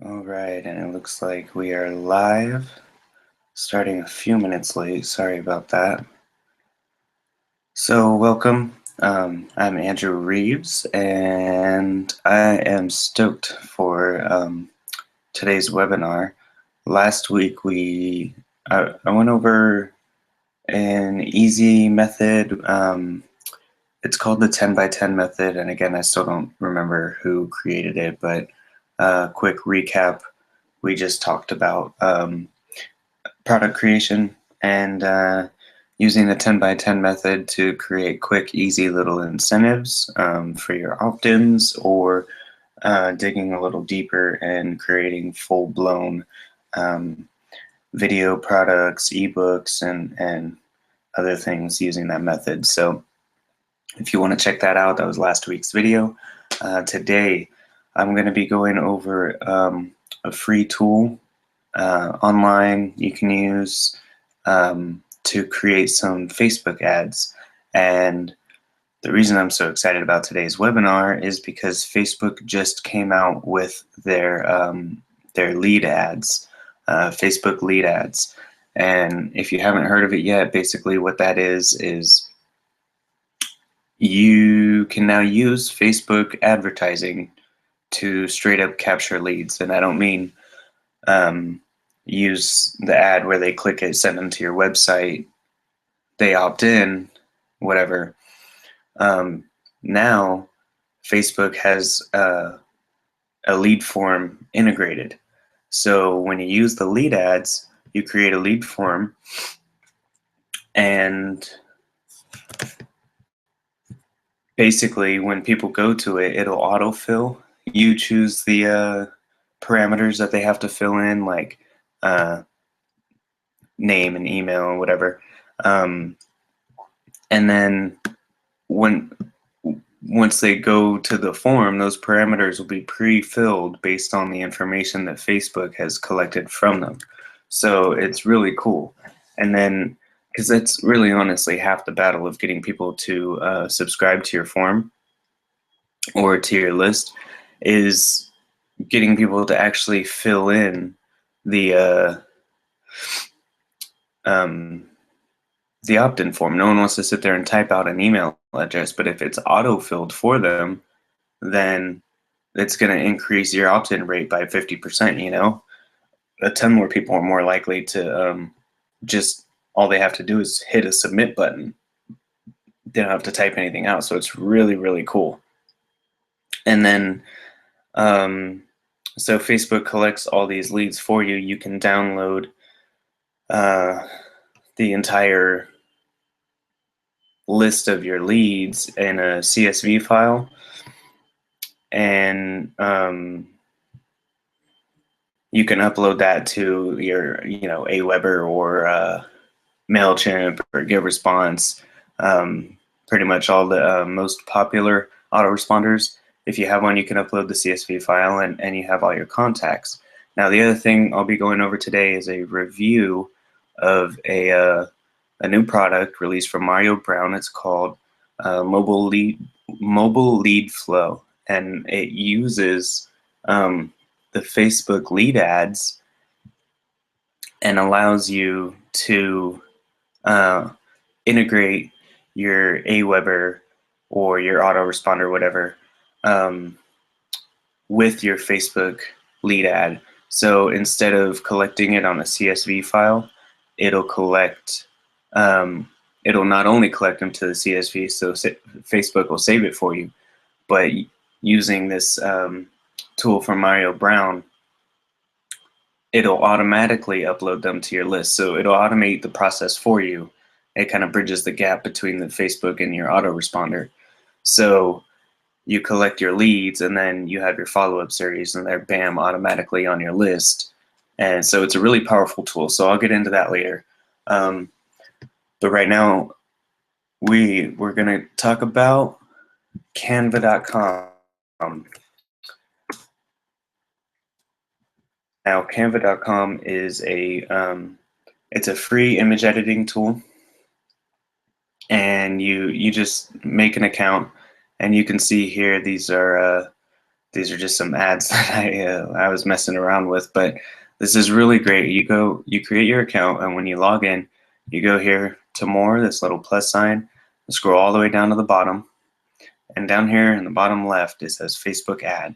All right, and it looks like we are live, starting a few minutes late. Sorry about that. So, welcome. I'm Andrew Reeves, and I am stoked for today's webinar. Last week, I went over an easy method. It's called the 10 by 10 method, and again, I still don't remember who created it, but quick recap. We just talked about product creation and using the 10 by 10 method to create quick, easy little incentives for your opt-ins, or digging a little deeper and creating full-blown video products, ebooks, and other things using that method. So if you want to check that out, that was last week's video. Today, I'm going to be going over a free tool online you can use to create some Facebook ads. And the reason I'm so excited about today's webinar is because Facebook just came out with their lead ads, Facebook lead ads. And if you haven't heard of it yet, basically what that is you can now use Facebook advertising to straight up capture leads. And I don't mean use the ad where they click it, send them to your website, they opt in, whatever. Now, Facebook has a lead form integrated. So when you use the lead ads, you create a lead form, and basically when people go to it, it'll autofill. You choose the parameters that they have to fill in, like name and email and whatever. And then once they go to the form, those parameters will be pre-filled based on the information that Facebook has collected from them. So it's really cool. And then, because that's really honestly half the battle of getting people to subscribe to your form or to your list, is getting people to actually fill in the opt-in form. No one wants to sit there and type out an email address, but if it's auto-filled for them, then it's going to increase your opt-in rate by 50%. You know, a ton more people are more likely to just, all they have to do is hit a submit button. They don't have to type anything out. So it's really, really cool. And then, so Facebook collects all these leads for you. You can download the entire list of your leads in a CSV file, and you can upload that to your, Aweber or MailChimp or GetResponse, pretty much all the most popular autoresponders. If you have one, you can upload the CSV file, and you have all your contacts. Now, the other thing I'll be going over today is a review of a new product released from Mario Brown. It's called Mobile Lead Flow, and it uses the Facebook lead ads and allows you to integrate your Aweber or your autoresponder, whatever, with your Facebook lead ad. So instead of collecting it on a CSV file, it'll collect, it'll not only collect them to the CSV, so Facebook will save it for you, but using this tool from Mario Brown, it'll automatically upload them to your list. So it'll automate the process for you. It kind of bridges the gap between the Facebook and your autoresponder. So you collect your leads, and then you have your follow-up series, and they're bam, automatically on your list. And so it's a really powerful tool. So I'll get into that later. But right now, we're going to talk about Canva.com. Now, Canva.com is it's a free image editing tool, and you just make an account, and you can see here these are these are just some ads that I was messing around with, but this is really great. You create your account, and when you log in, you go here to more, this little plus sign, scroll all the way down to the bottom, and down here in the bottom left, it says Facebook ad.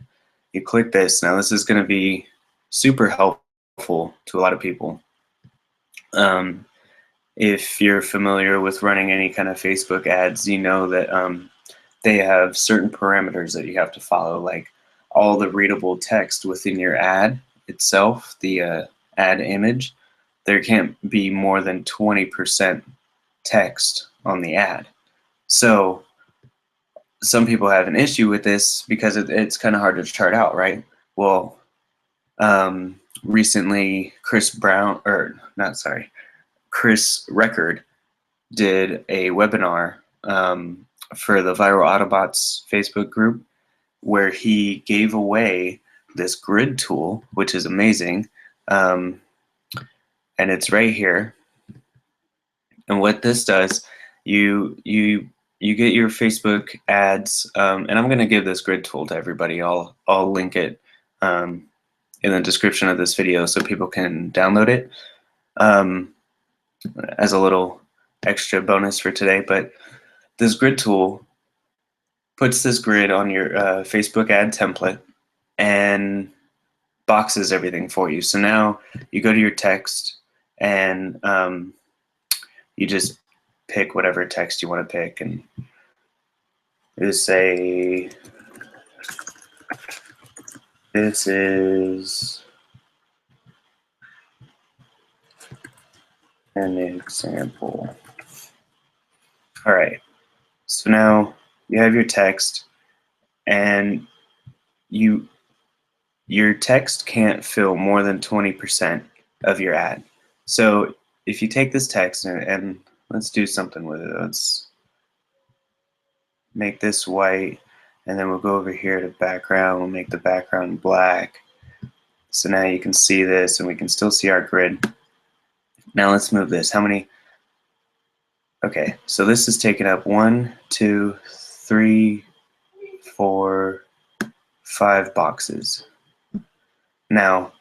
You click this. Now this is going to be super helpful to a lot of people. If you're familiar with running any kind of Facebook ads, you know that they have certain parameters that you have to follow, like all the readable text within your ad itself, the ad image. There can't be more than 20% text on the ad. So some people have an issue with this because it's kind of hard to chart out, right? Well, recently Chris Record did a webinar for the Viral Autobots Facebook group where he gave away this grid tool, which is amazing, and it's right here. And what this does, you get your Facebook ads, and I'm going to give this grid tool to everybody. I'll link it in the description of this video so people can download it as a little extra bonus for today. But this grid tool puts this grid on your Facebook ad template and boxes everything for you. So now you go to your text and you just pick whatever text you want to pick, and just say, this is an example. All right, so now you have your text, and your text can't fill more than 20% of your ad. So if you take this text and let's do something with it. Let's make this white, and then we'll go over here to background. We'll make the background black. So now you can see this, and we can still see our grid. Now let's move this. How many? Okay, so this is taking up 1, 2, 3, 4, 5 boxes. Now,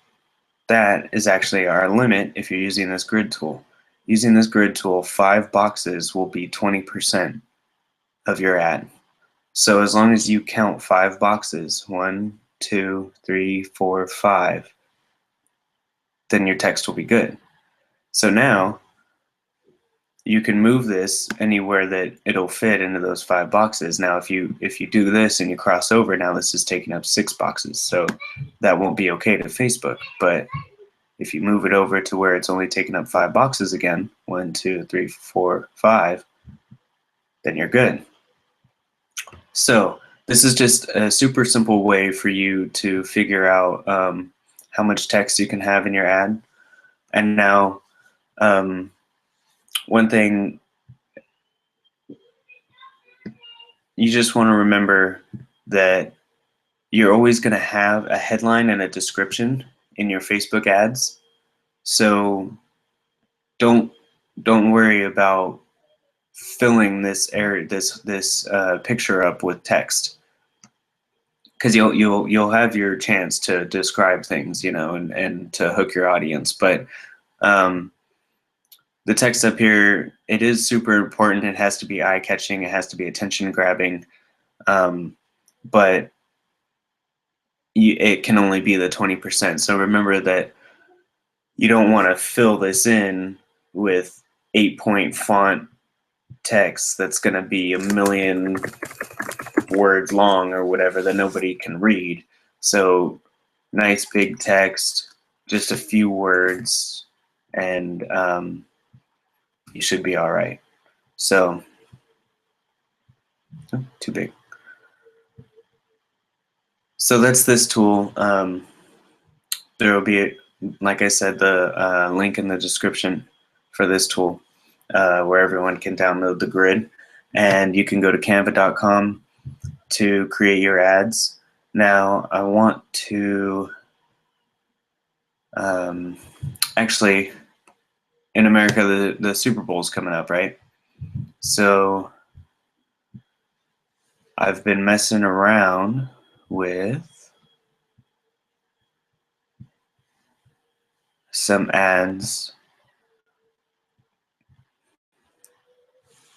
that is actually our limit if you're using this grid tool. Using this grid tool, 5 boxes will be 20% of your ad. So as long as you count 5 boxes, 1, 2, 3, 4, 5, then your text will be good. So now you can move this anywhere that it'll fit into those 5 boxes. Now if you do this and you cross over, now this is taking up 6 boxes. So that won't be okay to Facebook. But if you move it over to where it's only taking up 5 boxes again, 1, 2, 3, 4, 5, then you're good. So this is just a super simple way for you to figure out how much text you can have in your ad. And now, one thing you just want to remember, that you're always going to have a headline and a description in your Facebook ads. So don't worry about filling this area, this picture up with text, because you'll have your chance to describe things, you know, and to hook your audience. But the text up here, it is super important. It has to be eye-catching. It has to be attention-grabbing. But it can only be the 20%. So remember that you don't want to fill this in with 8-point font text that's going to be 1 million words long or whatever that nobody can read. So nice big text, just a few words, and you should be all right. So, oh, too big. So that's this tool. There will be, like I said, the link in the description for this tool where everyone can download the grid. And you can go to canva.com to create your ads. Now, I want to actually, in America, the Super Bowl is coming up, right? So I've been messing around with some ads,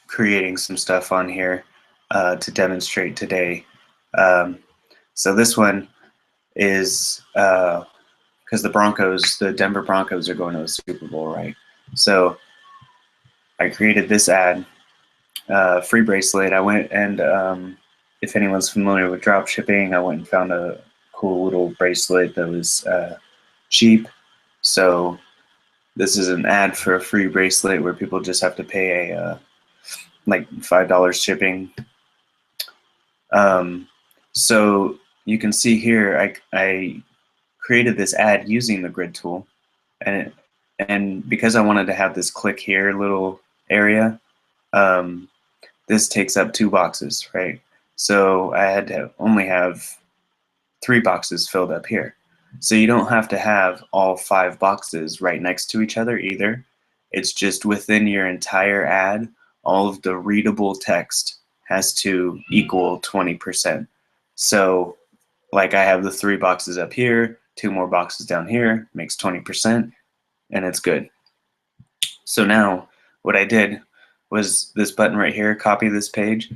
creating some stuff on here to demonstrate today. So this one is because the Denver Broncos are going to the Super Bowl, right? So I created this ad, free bracelet. I went and if anyone's familiar with drop shipping, I went and found a cool little bracelet that was cheap. So this is an ad for a free bracelet where people just have to pay a like $5 shipping. So you can see here, I created this ad using the grid tool, and because I wanted to have this click here little area, this takes up 2 boxes, right? So I had to only have 3 boxes filled up here. So you don't have to have all 5 boxes right next to each other either. It's just within your entire ad, all of the readable text has to equal 20%. So like I have the 3 boxes up here, 2 more boxes down here, makes 20%, and it's good. So now what I did was this button right here, copy this page.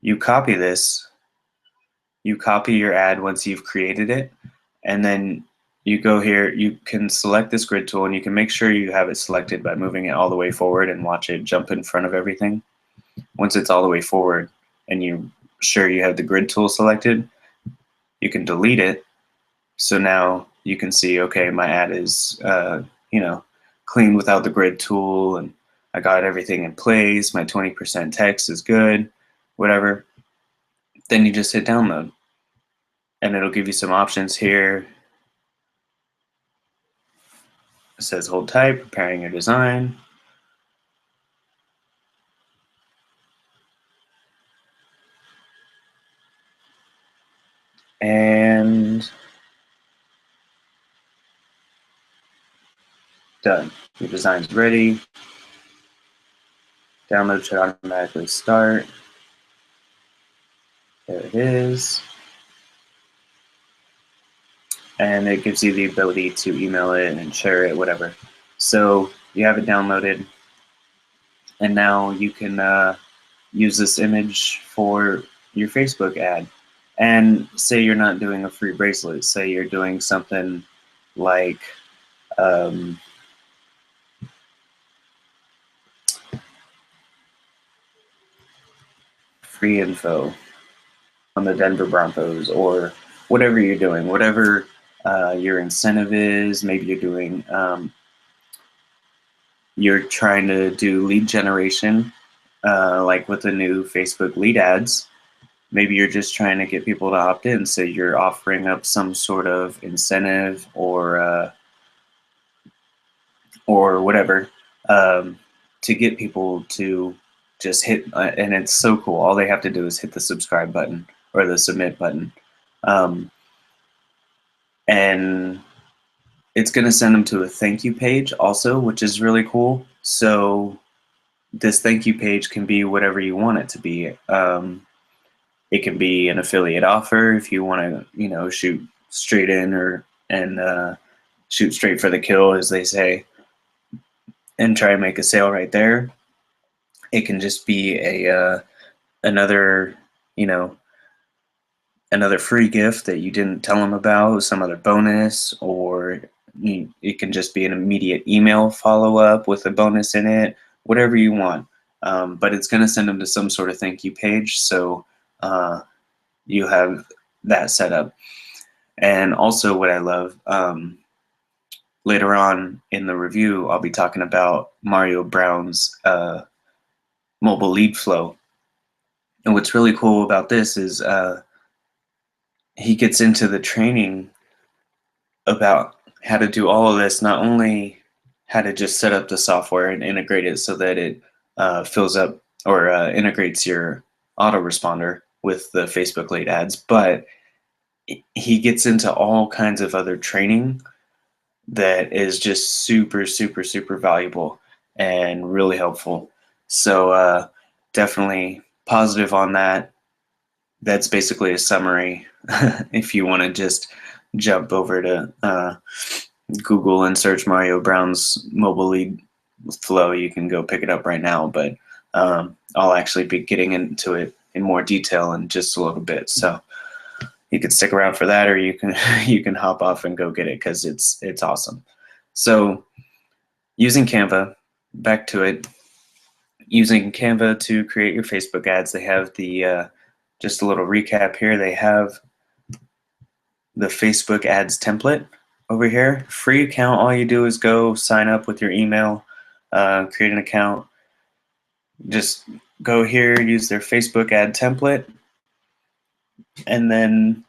You copy this, you copy your ad once you've created it, and then you go here, you can select this grid tool, and you can make sure you have it selected by moving it all the way forward and watch it jump in front of everything. Once it's all the way forward and you're sure you have the grid tool selected, you can delete it. So now you can see, okay, my ad is clean without the grid tool, and I got everything in place, my 20% text is good, whatever. Then you just hit download, and it'll give you some options here. It says hold tight, preparing your design. And done. Your design's ready. Download should automatically start. There it is. And it gives you the ability to email it and share it, whatever. So you have it downloaded, and now you can use this image for your Facebook ad. And say you're not doing a free bracelet, say you're doing something like free info on the Denver Broncos, or whatever you're doing, whatever your incentive is. Maybe you're doing, you're trying to do lead generation, like with the new Facebook lead ads. Maybe you're just trying to get people to opt in, so you're offering up some sort of incentive or whatever to get people to just hit, and it's so cool. All they have to do is hit the subscribe button or the submit button. And it's going to send them to a thank you page also, which is really cool. So this thank you page can be whatever you want it to be. It can be an affiliate offer if you want to, shoot straight in and shoot straight for the kill, as they say, and try and make a sale right there. It can just be another free gift that you didn't tell them about, some other bonus, or it can just be an immediate email follow-up with a bonus in it, whatever you want. But it's going to send them to some sort of thank you page, so you have that set up. And also what I love, later on in the review, I'll be talking about Mario Brown's mobile lead flow. And what's really cool about this is he gets into the training about how to do all of this, not only how to just set up the software and integrate it so that it fills up or integrates your autoresponder with the Facebook lead ads, but he gets into all kinds of other training that is just super, super, super valuable and really helpful. So definitely positive on that. That's basically a summary if you want to just jump over to Google and search Mario Brown's mobile lead flow, you can go pick it up right now. But I'll actually be getting into it in more detail in just a little bit. So you could stick around for that, or you can you can hop off and go get it because it's awesome. So using Canva, back to it. Using Canva to create your Facebook ads, they have the just a little recap here. They have the Facebook ads template over here. Free account. All you do is go sign up with your email, create an account. Just go here, use their Facebook ad template, and then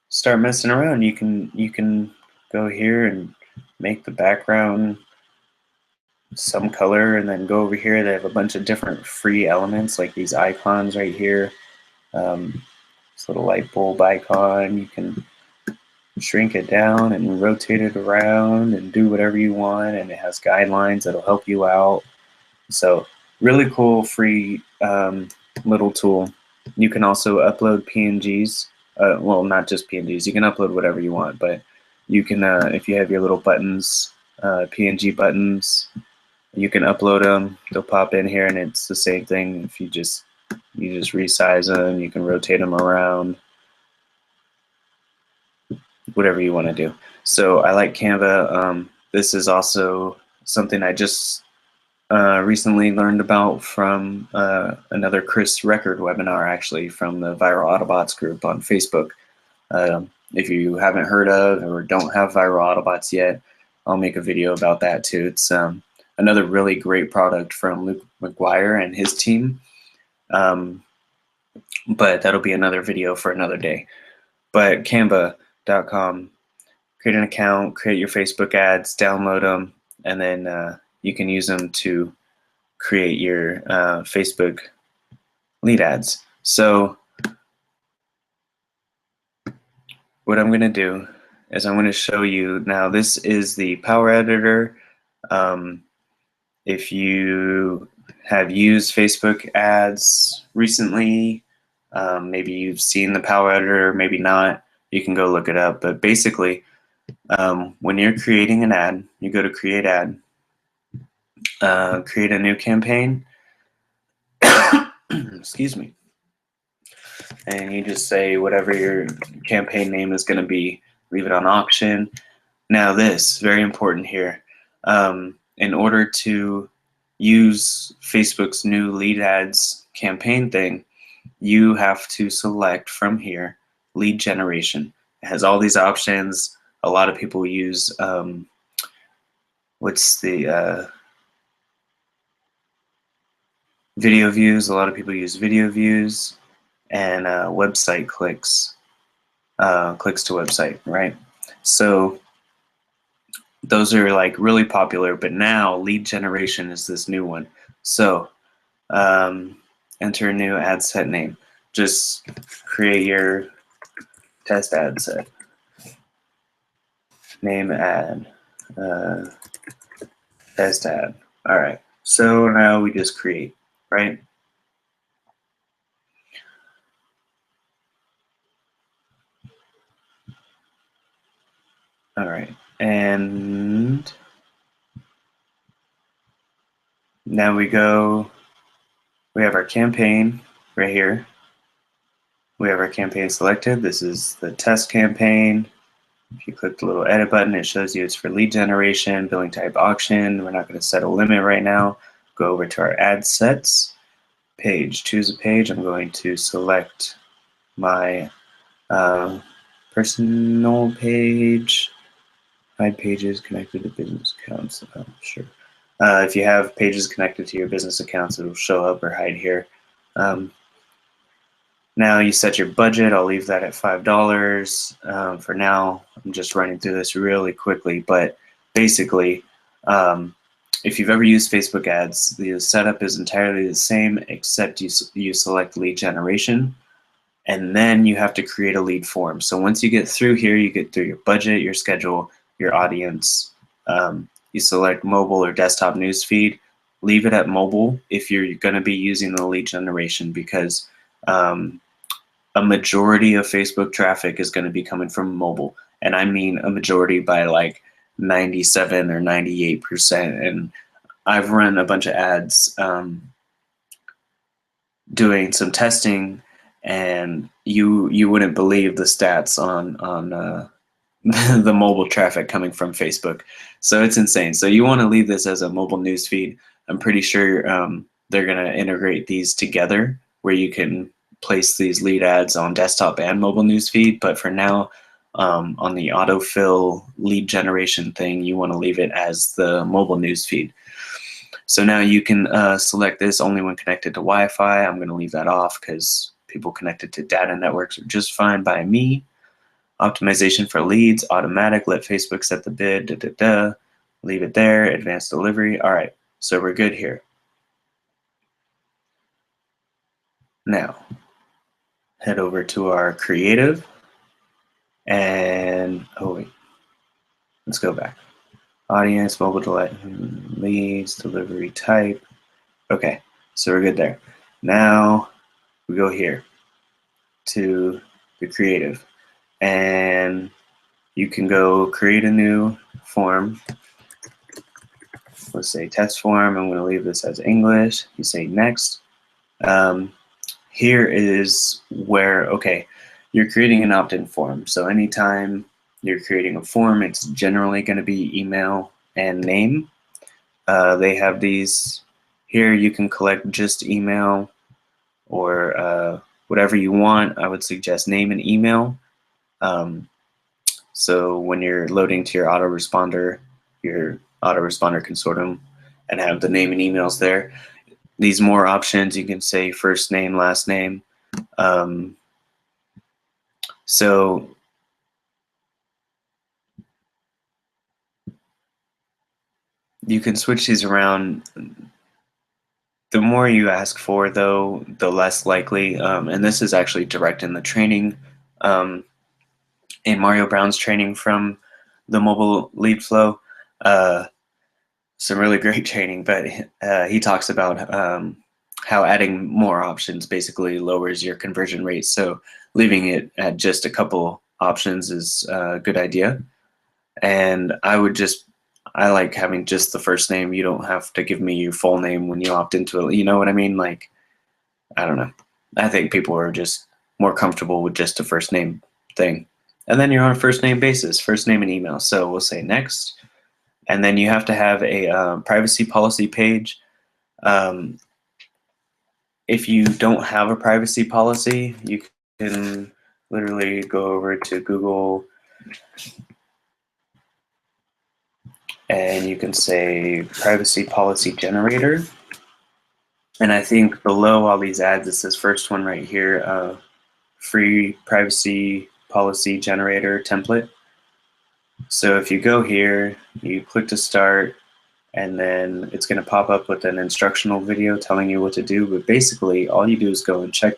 start messing around. You can go here and make the background some color, and then go over here. They have a bunch of different free elements like these icons right here. This little light bulb icon. You can shrink it down and rotate it around and do whatever you want, and it has guidelines that'll help you out. So really cool free little tool. You can also upload PNGs. Well, not just PNGs. You can upload whatever you want, but you can, if you have your little buttons, PNG buttons, you can upload them. They'll pop in here, and it's the same thing. If you just resize them, you can rotate them around, whatever you want to do. So I like Canva. This is also something I just recently learned about from another Chris Record webinar, actually, from the Viral Autobots group on Facebook. If you haven't heard of or don't have Viral Autobots yet, I'll make a video about that too. It's another really great product from Luke McGuire and his team. But that'll be another video for another day. But Canva.com, create an account, create your Facebook ads, download them, and then you can use them to create your Facebook lead ads. So what I'm going to do is I'm going to show you now. This is the Power Editor. If you have used Facebook ads recently, maybe you've seen the Power Editor, maybe not, you can go look it up. But basically, when you're creating an ad, you go to Create Ad, create a new campaign, excuse me, and you just say whatever your campaign name is going to be, leave it on auction. Now this, very important here, in order to use Facebook's new lead ads campaign thing, you have to select from here lead generation. It has all these options. A lot of people use what's the video views. A lot of people use video views and website clicks, clicks to website, right? So those are like really popular, but now lead generation is this new one. So enter a new ad set name. Just create your test ad set. Name ad, test ad. All right, so now we just create, right? All right, and now we have our campaign right here. We have our campaign selected. This is the test campaign. If you click the little edit button, it shows you it's for lead generation, billing type auction. We're not going to set a limit right now. Go over to our ad sets page. Choose a page. I'm going to select my personal page. Hide pages connected to business accounts. Sure. If you have pages connected to your business accounts, it'll show up or hide here. Now you set your budget. I'll leave that at $5 for now. I'm just running through this really quickly, but basically, if you've ever used Facebook ads, the setup is entirely the same, except you select lead generation, and then you have to create a lead form. So once you get through here, you get through your budget, your schedule, your audience. You select mobile or desktop newsfeed. Leave it at mobile if you're going to be using the lead generation, because a majority of Facebook traffic is going to be coming from mobile. And I mean a majority by like 97 or 98%. And I've run a bunch of ads doing some testing, and you wouldn't believe the stats on the mobile traffic coming from Facebook. So it's insane. So you want to leave this as a mobile news feed. I'm pretty sure they're going to integrate these together where you can place these lead ads on desktop and mobile news feed. But for now, on the autofill lead generation thing, you want to leave it as the mobile news feed. So now you can select this only when connected to Wi-Fi. I'm going to leave that off because people connected to data networks are just fine by me. Optimization for leads, automatic, let Facebook set the bid, leave it there, advanced delivery. All right, so we're good here. Now, head over to our creative, and oh wait, let's go back. Audience, mobile delay, leads, delivery type. Okay, so we're good there. Now we go here to the creative, and you can go create a new form. Let's say test form. I'm going to leave this as English. You say next. Here is where, okay, you're creating an opt-in form. So anytime you're creating a form, it's generally going to be email and name. They have these here. You can collect just email or whatever you want. I would suggest name and email. So when you're loading to your autoresponder can sort them and have the name and emails there. These more options, you can say first name, last name. So you can switch these around. The more you ask for, though, the less likely, and this is actually direct in the training, in Mario Brown's training from the mobile lead flow. Some really great training, but he talks about how adding more options basically lowers your conversion rate. So leaving it at just a couple options is a good idea. And I like having just the first name. You don't have to give me your full name when you opt into it. You know what I mean? Like, I don't know. I think people are just more comfortable with just a first name thing. And then you're on a first name basis, first name and email. So we'll say next. And then you have to have a privacy policy page. If you don't have a privacy policy, you can literally go over to Google and you can say privacy policy generator. And I think below all these ads, it's this first one right here, free privacy policy generator template. So if you go here, you click to start, and then it's going to pop up with an instructional video telling you what to do. But basically, all you do is go and check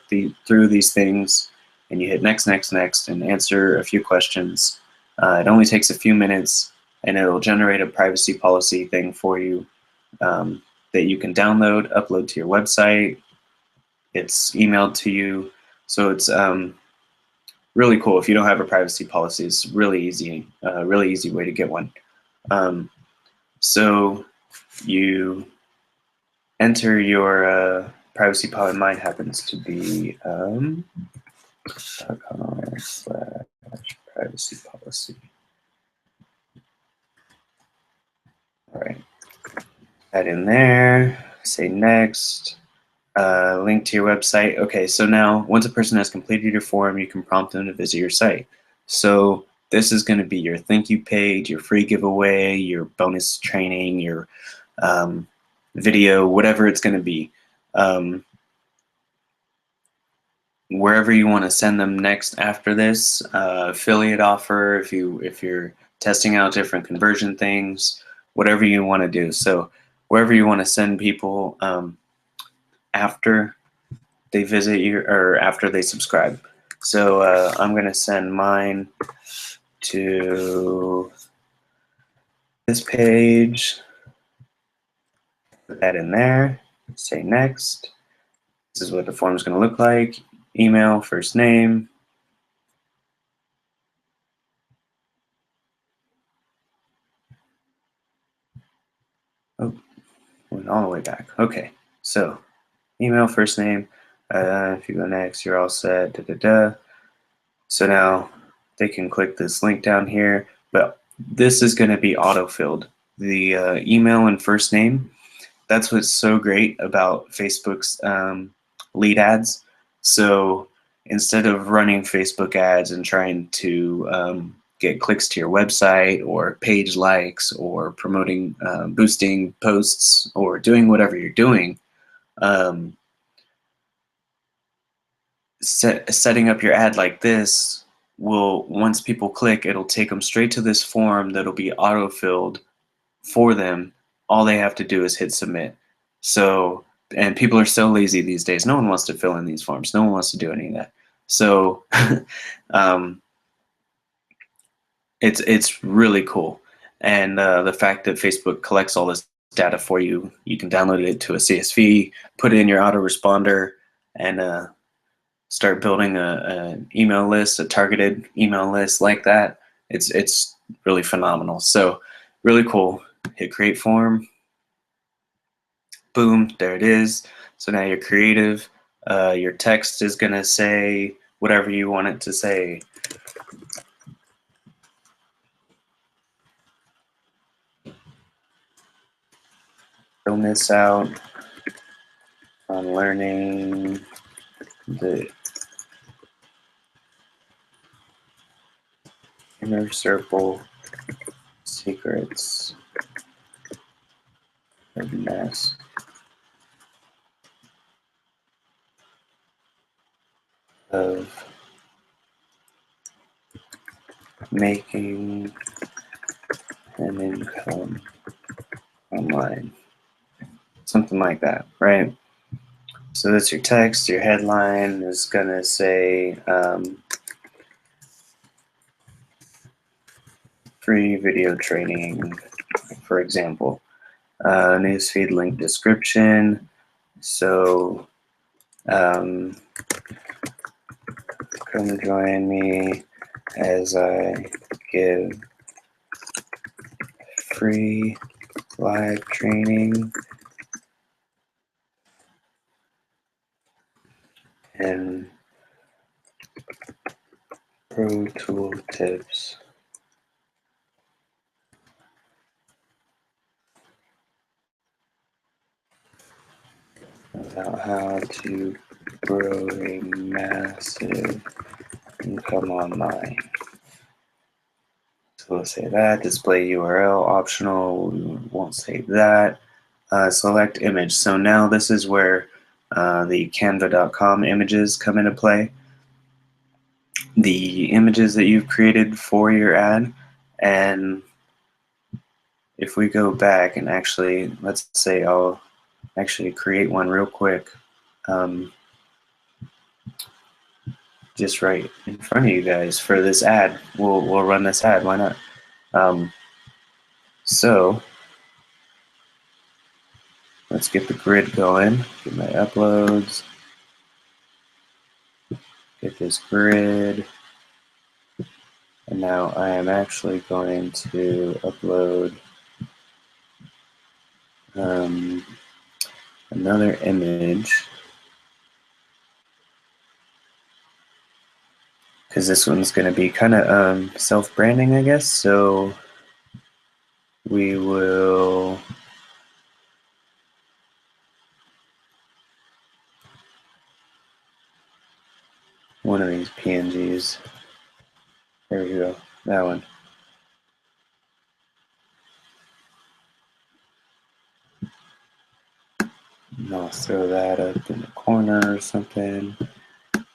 through these things, and you hit next, next, next, and answer a few questions. It only takes a few minutes, and it'll generate a privacy policy thing for you that you can download, upload to your website. It's emailed to you. So it's really cool. If you don't have a privacy policy, it's really easy way to get one. So you enter your privacy policy. Mine happens to be .com/privacy policy. All right, add in there, say next, link to your website. Okay, so now once a person has completed your form, you can prompt them to visit your site. So this is going to be your thank you page, your free giveaway, your bonus training, your video, whatever it's going to be. Wherever you want to send them next after this, affiliate offer, if you're testing out different conversion things, whatever you want to do. So wherever you want to send people after they visit you or after they subscribe. So I'm going to send mine to this page, put that in there, say next. This is what the form is going to look like. Email, first name. all the way back. Okay, so email, first name. If you go next, you're all set. Da, da, da. So now they can click this link down here, but this is going to be auto-filled. The email and first name, that's what's so great about Facebook's lead ads. So instead of running Facebook ads and trying to get clicks to your website or page likes or promoting, boosting posts or doing whatever you're doing, setting up your ad like this will, once people click, it'll take them straight to this form that'll be auto-filled for them. All they have to do is hit submit. So, and people are so lazy these days. No one wants to fill in these forms. No one wants to do any of that. So it's really cool. And the fact that Facebook collects all this data for you, you can download it to a CSV, put it in your autoresponder, and start building an email list, a targeted email list like that. It's really phenomenal. So really cool. Hit create form. Boom, there it is. So now you're creative. Your text is gonna say whatever you want it to say. Don't miss out on learning the inner circle secrets of mass of making an income online. Something like that, right? So that's your text. Your headline is gonna say free video training, for example. Newsfeed link description. So come join me as I give free live training and pro tool tips about how to grow a massive income online. So let's say that. Display URL optional. We won't save that. Select image. So now this is where the canva.com images come into play. The images that you've created for your ad, and if we go back and actually, let's say I'll actually create one real quick, just right in front of you guys for this ad. We'll run this ad. Why not? So let's get the grid going. Get my uploads. Get this grid. And now I am actually going to upload another image, because this one's going to be kind of self-branding, I guess. So we will one of these PNGs. There we go, that one. And I'll throw that up in the corner or something.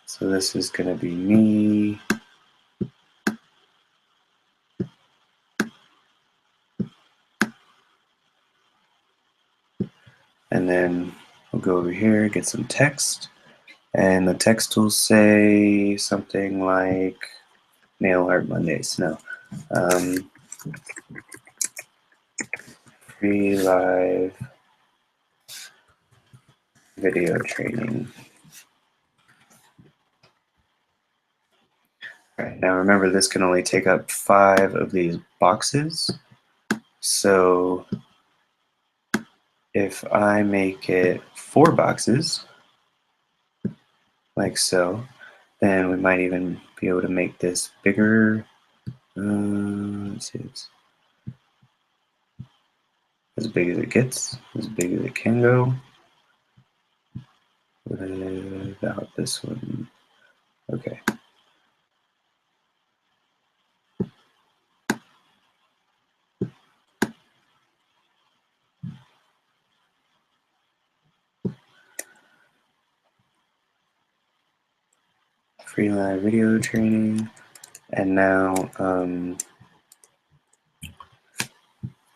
So this is going to be me. And then we'll go over here, get some text. And the text will say something like Nail Art Mondays. No. Free live video training. All right, now remember this can only take up 5 of these boxes. So If I make it 4 boxes, like so, then we might even be able to make this bigger. Let's see, it's as big as it gets, as big as it can go. What about this one? Okay. Free live video training, and now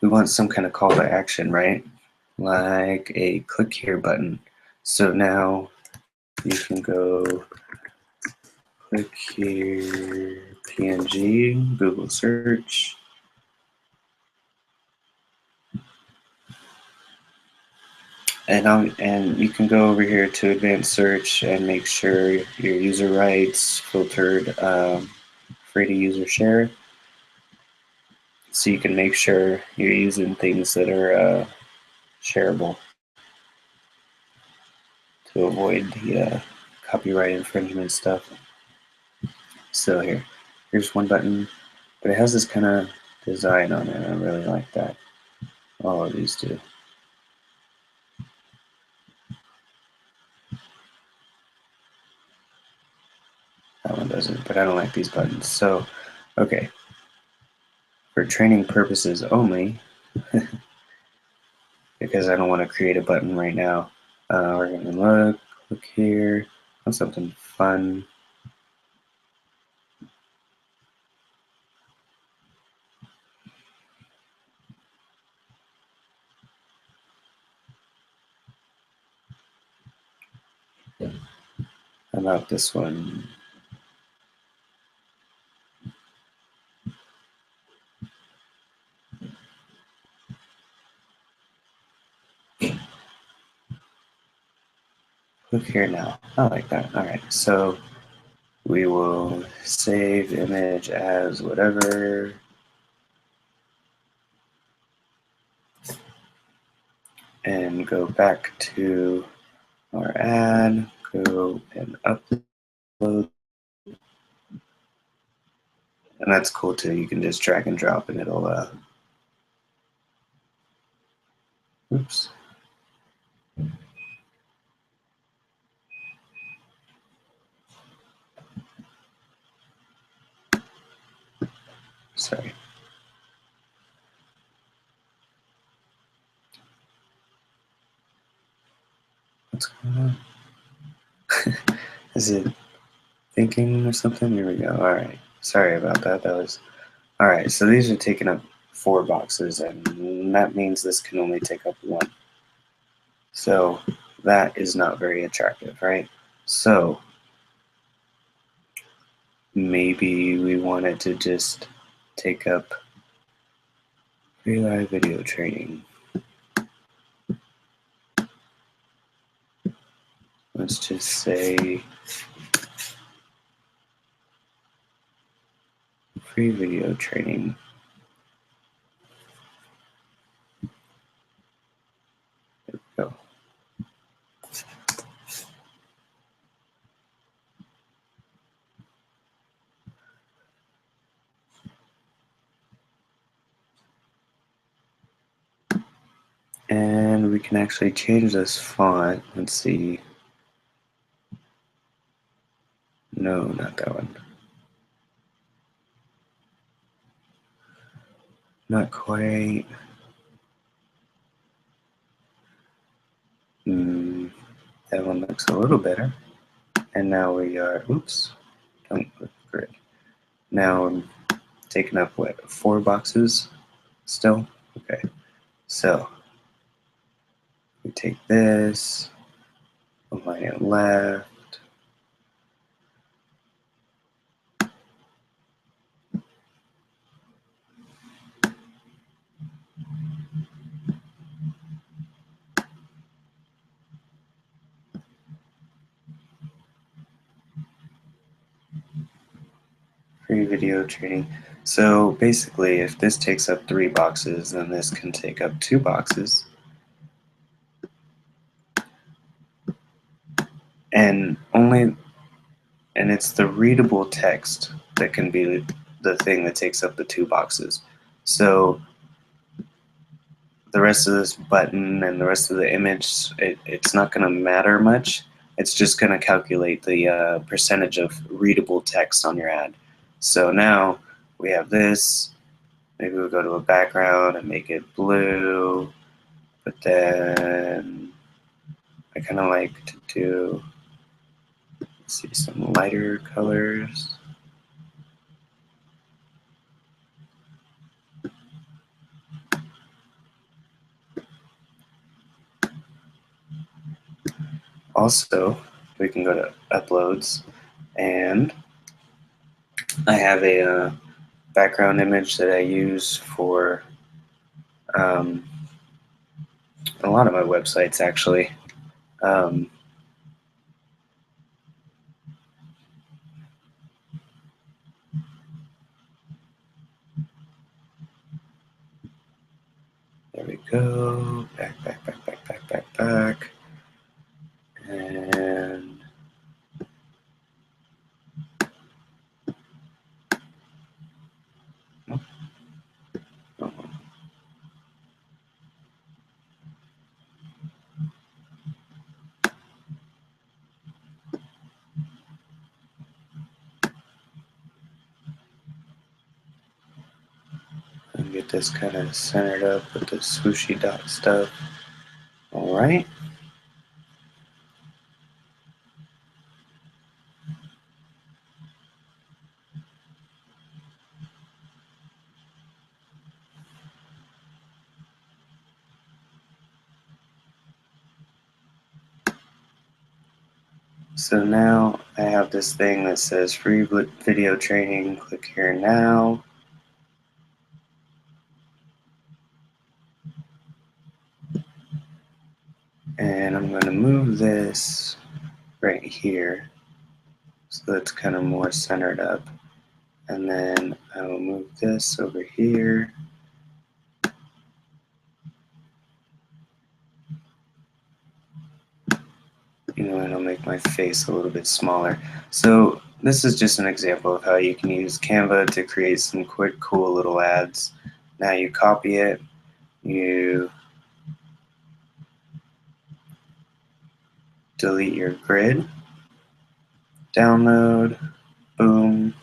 we want some kind of call to action, right? Like a click here button. So now you can go click here PNG, Google search. And you can go over here to advanced search and make sure your user rights filtered free to use or share. So you can make sure you're using things that are shareable to avoid the copyright infringement stuff. So here's one button, but it has this kind of design on it. I really like that. All of these do. That one doesn't, but I don't like these buttons. So, okay. For training purposes only, because I don't want to create a button right now, we're going to look here on something fun. How about this one? Look here now. I like that. All right, so we will save image as whatever. And go back to our ad, go and upload. And that's cool too. You can just drag and drop and it'll, oops. Sorry. What's going on? Is it thinking or something? Here we go. All right. Sorry about that. That was, all right. So these are taking up 4 boxes and that means this can only take up 1. So that is not very attractive, right? So maybe we wanted to just take up free live video training. Let's just say free video training. There we go. And we can actually change this font. Let's see. No, not that one. Not quite. That one looks a little better. And now we are, oops, don't look great. Now I'm taking up, what, 4 boxes still? Okay, so we take this, align it left. Free video training. So basically, if this takes up 3 boxes, then this can take up 2 boxes. and it's the readable text that can be the thing that takes up the two boxes. So the rest of this button and the rest of the image, it's not going to matter much. It's just going to calculate the percentage of readable text on your ad. So now we have this. Maybe we'll go to a background and make it blue, but then I kind of like to do, let's see, some lighter colors. Also, we can go to uploads, and I have a background image that I use for um, a lot of my websites, actually. Um, there we go. Back. And oh, and get this kind of centered up with the swooshy dot stuff. All right. So now I have this thing that says free video training. Click here now. And I'm going to move this right here so it's kind of more centered up. And then I will move this over here. And I'll make my face a little bit smaller. So this is just an example of how you can use Canva to create some quick, cool little ads. Now you copy it, you delete your grid, download, boom.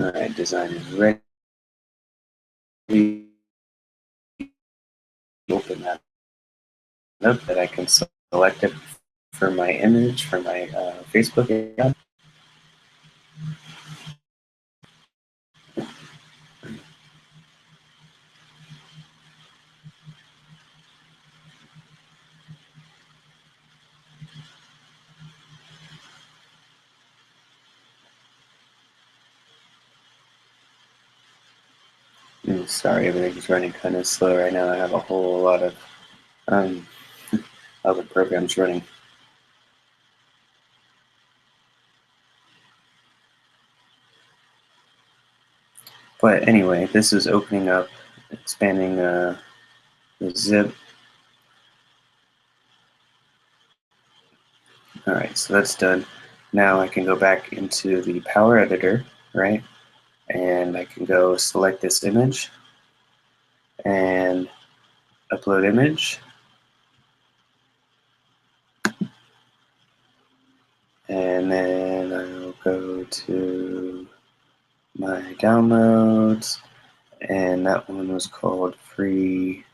All right, design is ready. Open that up that I can select it for my image, for my Facebook account. Sorry, everything's running kind of slow right now. I have a whole lot of other programs running. But anyway, this is opening up, expanding the zip. All right, so that's done. Now I can go back into the Power Editor, right? And I can go select this image and upload image. And then I'll go to my downloads, and that one was called Free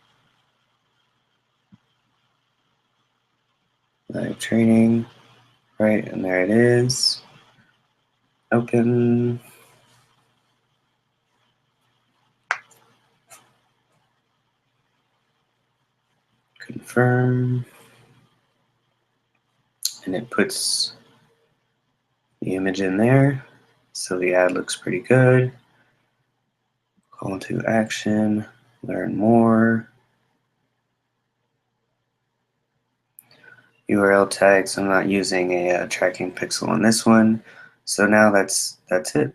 Live Training, right? And there it is. Open. Confirm. And it puts the image in there. So the ad looks pretty good. Call to action, learn more. URL tags. I'm not using a tracking pixel on this one. So now that's it.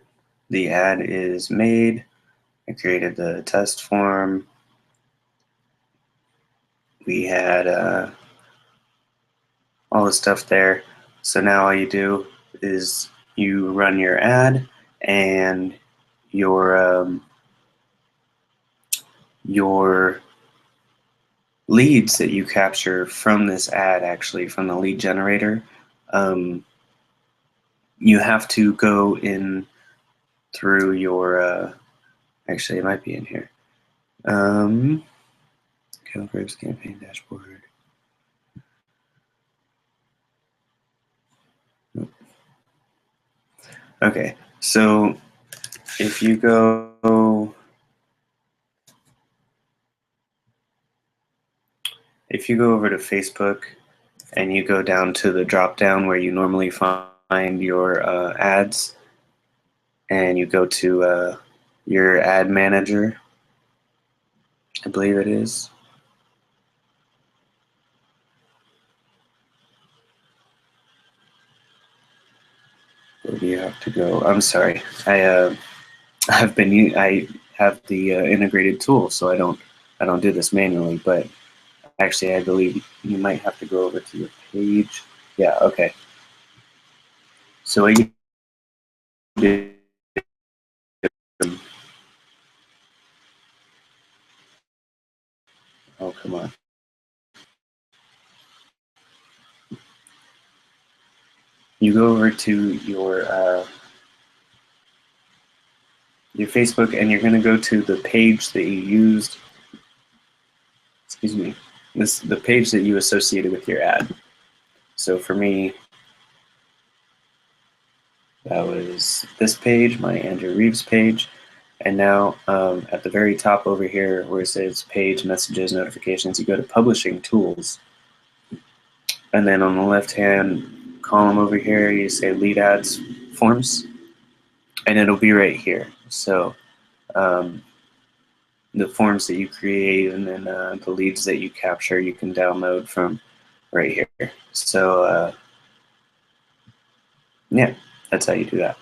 The ad is made. I created the test form. We had all the stuff there. So now all you do is you run your ad, and your leads that you capture from this ad, actually from the lead generator, you have to go in through your actually it might be in here. Calgari's campaign dashboard. Okay, so if you go over to Facebook and you go down to the drop down where you normally find your ads, and you go to your ad manager, I believe it is. Where do you have to go? I'm sorry. I have the integrated tool, so I don't do this manually. But actually, I believe you might have to go over to your page. Yeah. Okay. So what you do? Oh, come on. You go over to your Facebook, and you're going to go to the page that you used. Excuse me. The page that you associated with your ad. So for me, that was this page, my Andrew Reeves page. And now at the very top over here where it says page, messages, notifications, you go to publishing tools. And then on the left-hand column over here, you say lead ads forms, and it'll be right here. So the forms that you create, and then the leads that you capture, you can download from right here. So yeah, that's how you do that.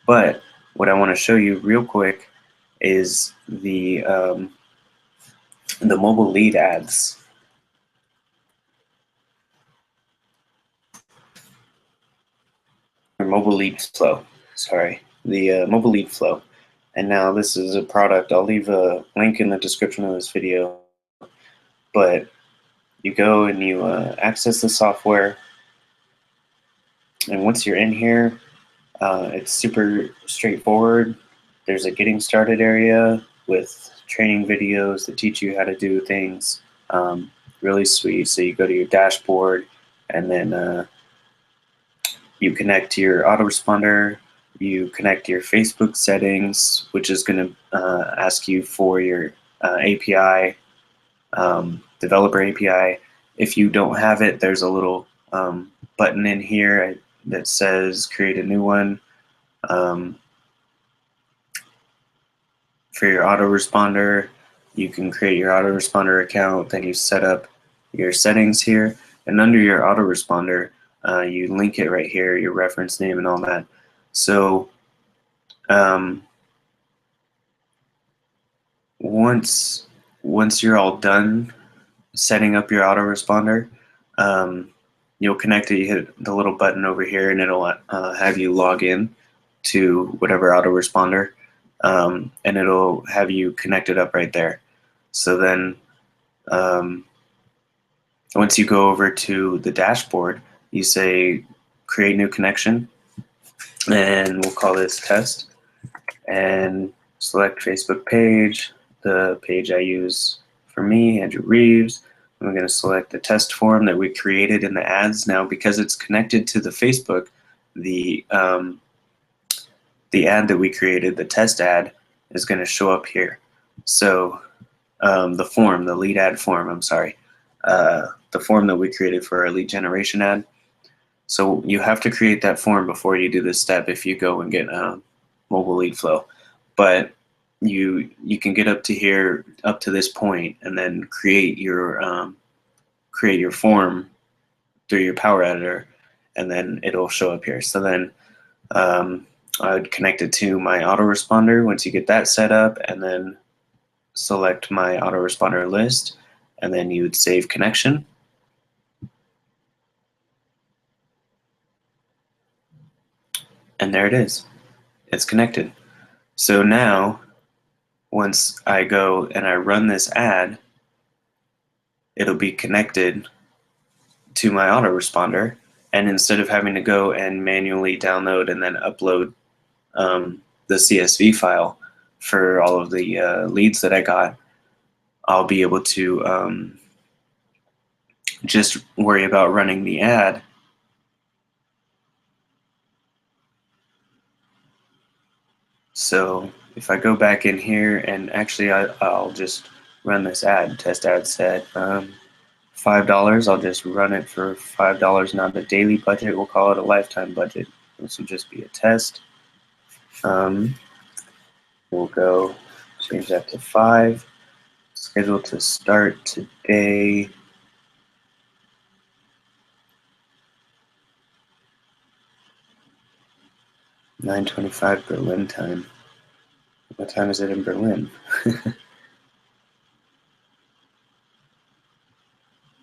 But what I want to show you real quick is the mobile lead ads. Or mobile lead flow, sorry, the mobile lead flow. And now this is a product. I'll leave a link in the description of this video. But you go and you access the software, and once you're in here, it's super straightforward. There's a getting started area with training videos that teach you how to do things. Really sweet. So you go to your dashboard, and then you connect to your autoresponder. You connect your Facebook settings, which is going to ask you for your API, developer API. If you don't have it, there's a little button in here that says create a new one. For your autoresponder, you can create your autoresponder account, then you set up your settings here, and under your autoresponder, you link it right here, your reference name and all that. So once you're all done setting up your autoresponder, you'll connect it. You hit the little button over here, and it'll have you log in to whatever autoresponder, and it'll have you connected up right there. So then once you go over to the dashboard, you say create new connection, and we'll call this test, and select Facebook page, the page I use for me, Andrew Reeves. I'm going to select the test form that we created in the ads. Now, because it's connected to the Facebook, the ad that we created, the test ad, is going to show up here. So the form, the lead ad form, I'm sorry, the form that we created for our lead generation ad. So you have to create that form before you do this step if you go and get mobile lead flow. But you can get up to here, up to this point, and then create your form through your power editor, and then it'll show up here. So then I would connect it to my autoresponder once you get that set up, and then select my autoresponder list, and then you would save connection. And there it is. It's connected. So now, once I go and I run this ad, it'll be connected to my autoresponder. And instead of having to go and manually download and then upload the CSV file for all of the leads that I got, I'll be able to just worry about running the ad. So if I go back in here, and actually I'll just run this ad, test ad set, $5. I'll just run it for $5, not a daily budget. We'll call it a lifetime budget. This will just be a test. We'll go change that to 5. Scheduled to start today. (9:25) Berlin time. What time is it in Berlin?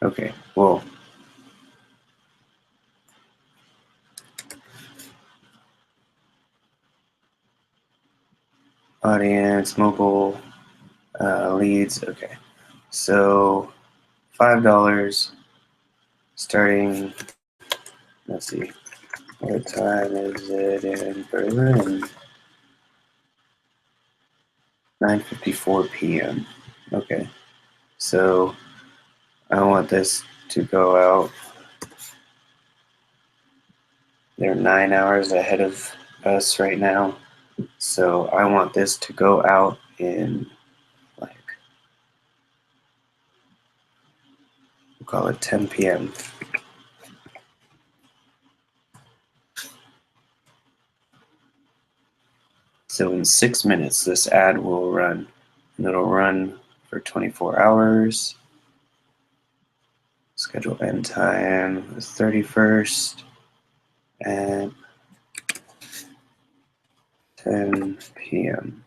Okay, well, audience, mobile, leads. Okay, so $5 starting. Let's see, what time is it in Berlin? 9:54 p.m. Okay, so I want this to go out. They're 9 hours ahead of us right now, so I want this to go out in, like, we'll call it 10 p.m. So in 6 minutes, this ad will run, and it'll run for 24 hours. Schedule end time the 31st at 10 p.m.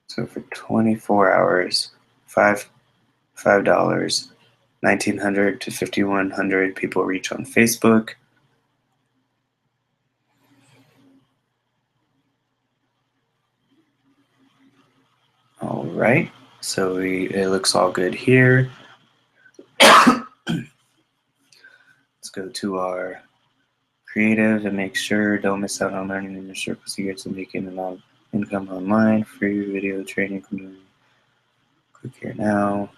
So for 24 hours, $5, $1,900 to 5,100 people reach on Facebook. All right, so it looks all good here. Let's go to our creative and make sure don't miss out on learning in your circle secrets and making an income online. Free video training. Click here now.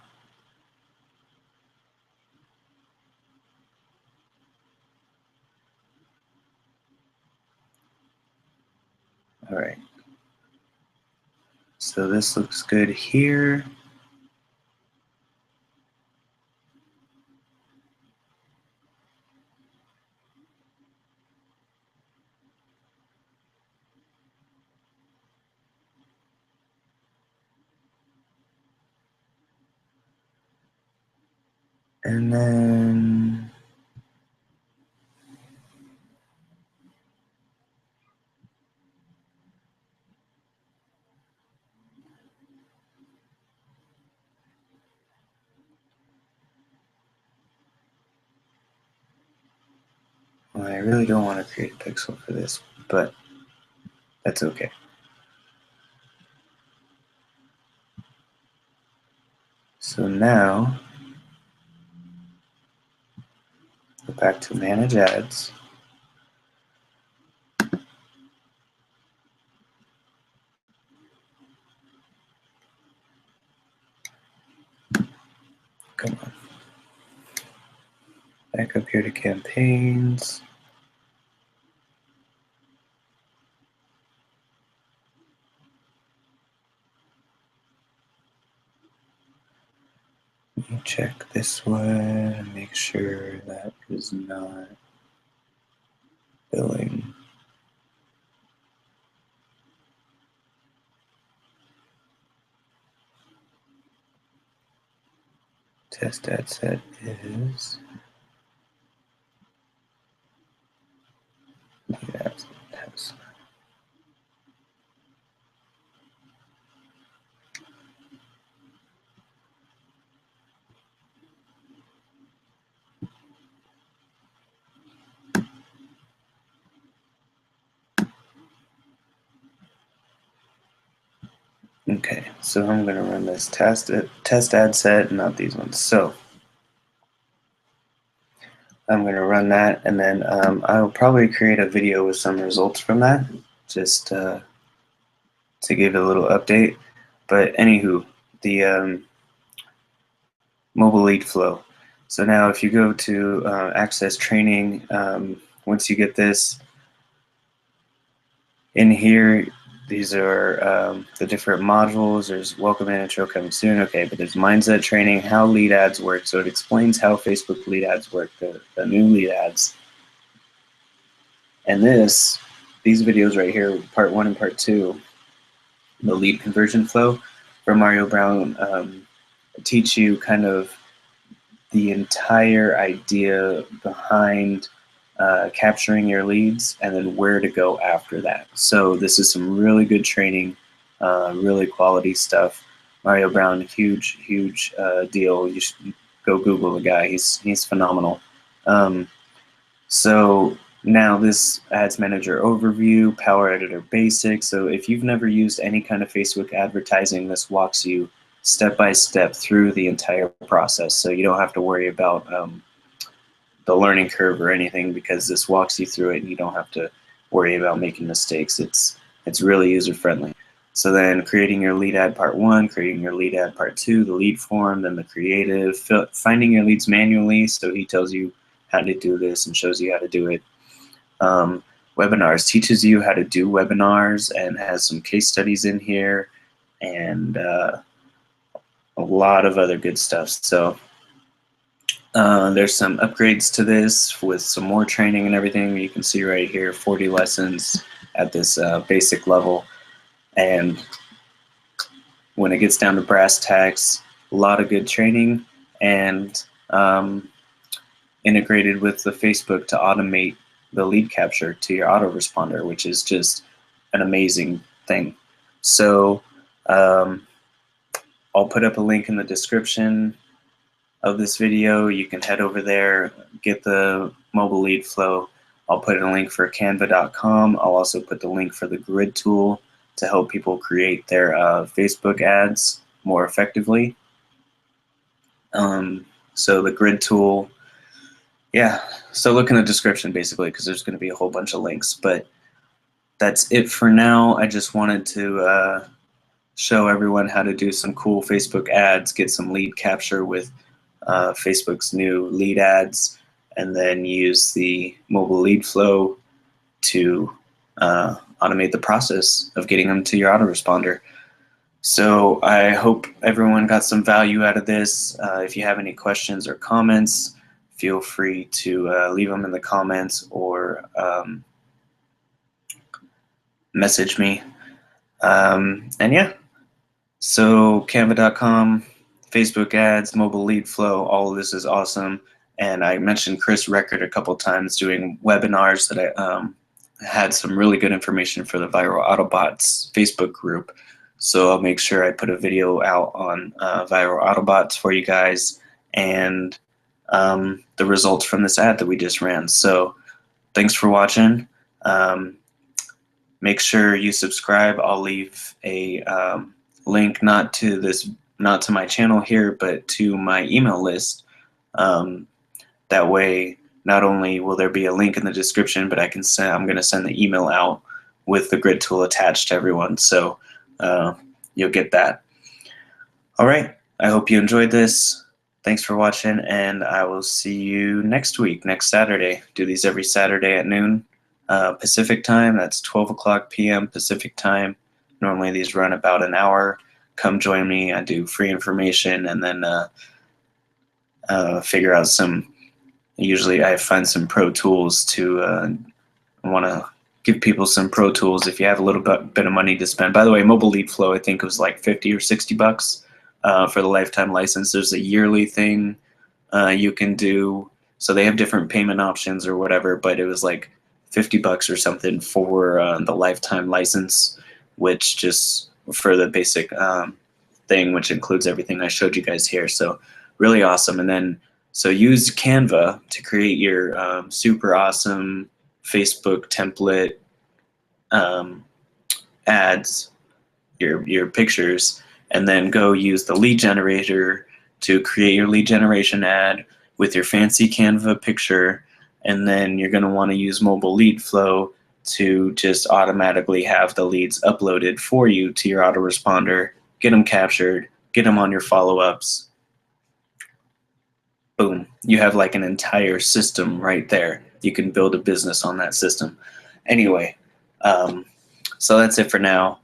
All right. So this looks good here. And then well, I really don't want to create a pixel for this, but that's okay. So now go back to manage ads. Come on. Back up here to campaigns. Let me check this one and make sure that is not billing. Test ad set is Okay, so I'm going to run this test ad set, not these ones. So I'm going to run that, and then I'll probably create a video with some results from that, just to give it a little update. But anywho, the mobile lead flow. So now if you go to Access Training, once you get this in here, these are the different modules. There's welcome and intro coming soon. Okay, but there's mindset training, how lead ads work. So it explains how Facebook lead ads work, the new lead ads. And these videos right here, part 1 and part 2, the lead conversion flow from Mario Brown, teach you kind of the entire idea behind capturing your leads and then where to go after that. So this is some really good training, really quality stuff. Mario Brown, huge deal. You should go Google the guy. He's phenomenal. So now this Ads Manager overview, Power Editor Basics. So if you've never used any kind of Facebook advertising, this walks you step by step through the entire process. So you don't have to worry about the learning curve or anything, because this walks you through it and you don't have to worry about making mistakes. It's really user friendly. So then creating your lead ad part 1, creating your lead ad part 2, the lead form, then the creative, finding your leads manually. So he tells you how to do this and shows you how to do it. Webinars, teaches you how to do webinars and has some case studies in here, and a lot of other good stuff. So there's some upgrades to this with some more training and everything. You can see right here, 40 lessons at this basic level. And when it gets down to brass tacks, a lot of good training, and integrated with the Facebook to automate the lead capture to your autoresponder, which is just an amazing thing. So I'll put up a link in the description of this video. You can head over there, get the mobile lead flow. I'll put in a link for canva.com. I'll also put the link for the grid tool to help people create their Facebook ads more effectively. So the grid tool, yeah, so look in the description basically, because there's going to be a whole bunch of links. But that's it for now. I just wanted to show everyone how to do some cool Facebook ads, get some lead capture with Facebook's new lead ads, and then use the mobile lead flow to automate the process of getting them to your autoresponder. So I hope everyone got some value out of this. If you have any questions or comments, feel free to leave them in the comments or message me. And yeah, so canva.com, Facebook ads, mobile lead flow, all of this is awesome. And I mentioned Chris Record a couple times doing webinars that I had some really good information for the Viral Autobots Facebook group. So I'll make sure I put a video out on Viral Autobots for you guys, and the results from this ad that we just ran. So thanks for watching. Make sure you subscribe. I'll leave a link not to my channel here, but to my email list. That way, not only will there be a link in the description, but I'm going to send the email out with the grid tool attached to everyone. So you'll get that. All right. I hope you enjoyed this. Thanks for watching, and I will see you next week, next Saturday. Do these every Saturday at noon Pacific time. That's 12 p.m. Pacific time. Normally these run about an hour. Come join me. I do free information, and then figure out usually I find some pro tools to want to give people some pro tools if you have a little bit of money to spend. By the way, mobile lead flow, I think it was like 50 or 60 bucks. For the lifetime license. There's a yearly thing you can do. So they have different payment options or whatever, but it was like 50 bucks or something for the lifetime license, which just for the basic thing, which includes everything I showed you guys here. So really awesome. And then, so use Canva to create your super awesome Facebook template ads your pictures, and then go use the lead generator to create your lead generation ad with your fancy Canva picture. And then you're going to want to use Mobile Lead Flow to just automatically have the leads uploaded for you to your autoresponder, get them captured, get them on your follow-ups. Boom, you have like an entire system right there. You can build a business on that system. Anyway, so that's it for now.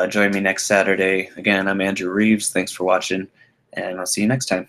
Join me next Saturday. Again, I'm Andrew Reeves. Thanks for watching, and I'll see you next time.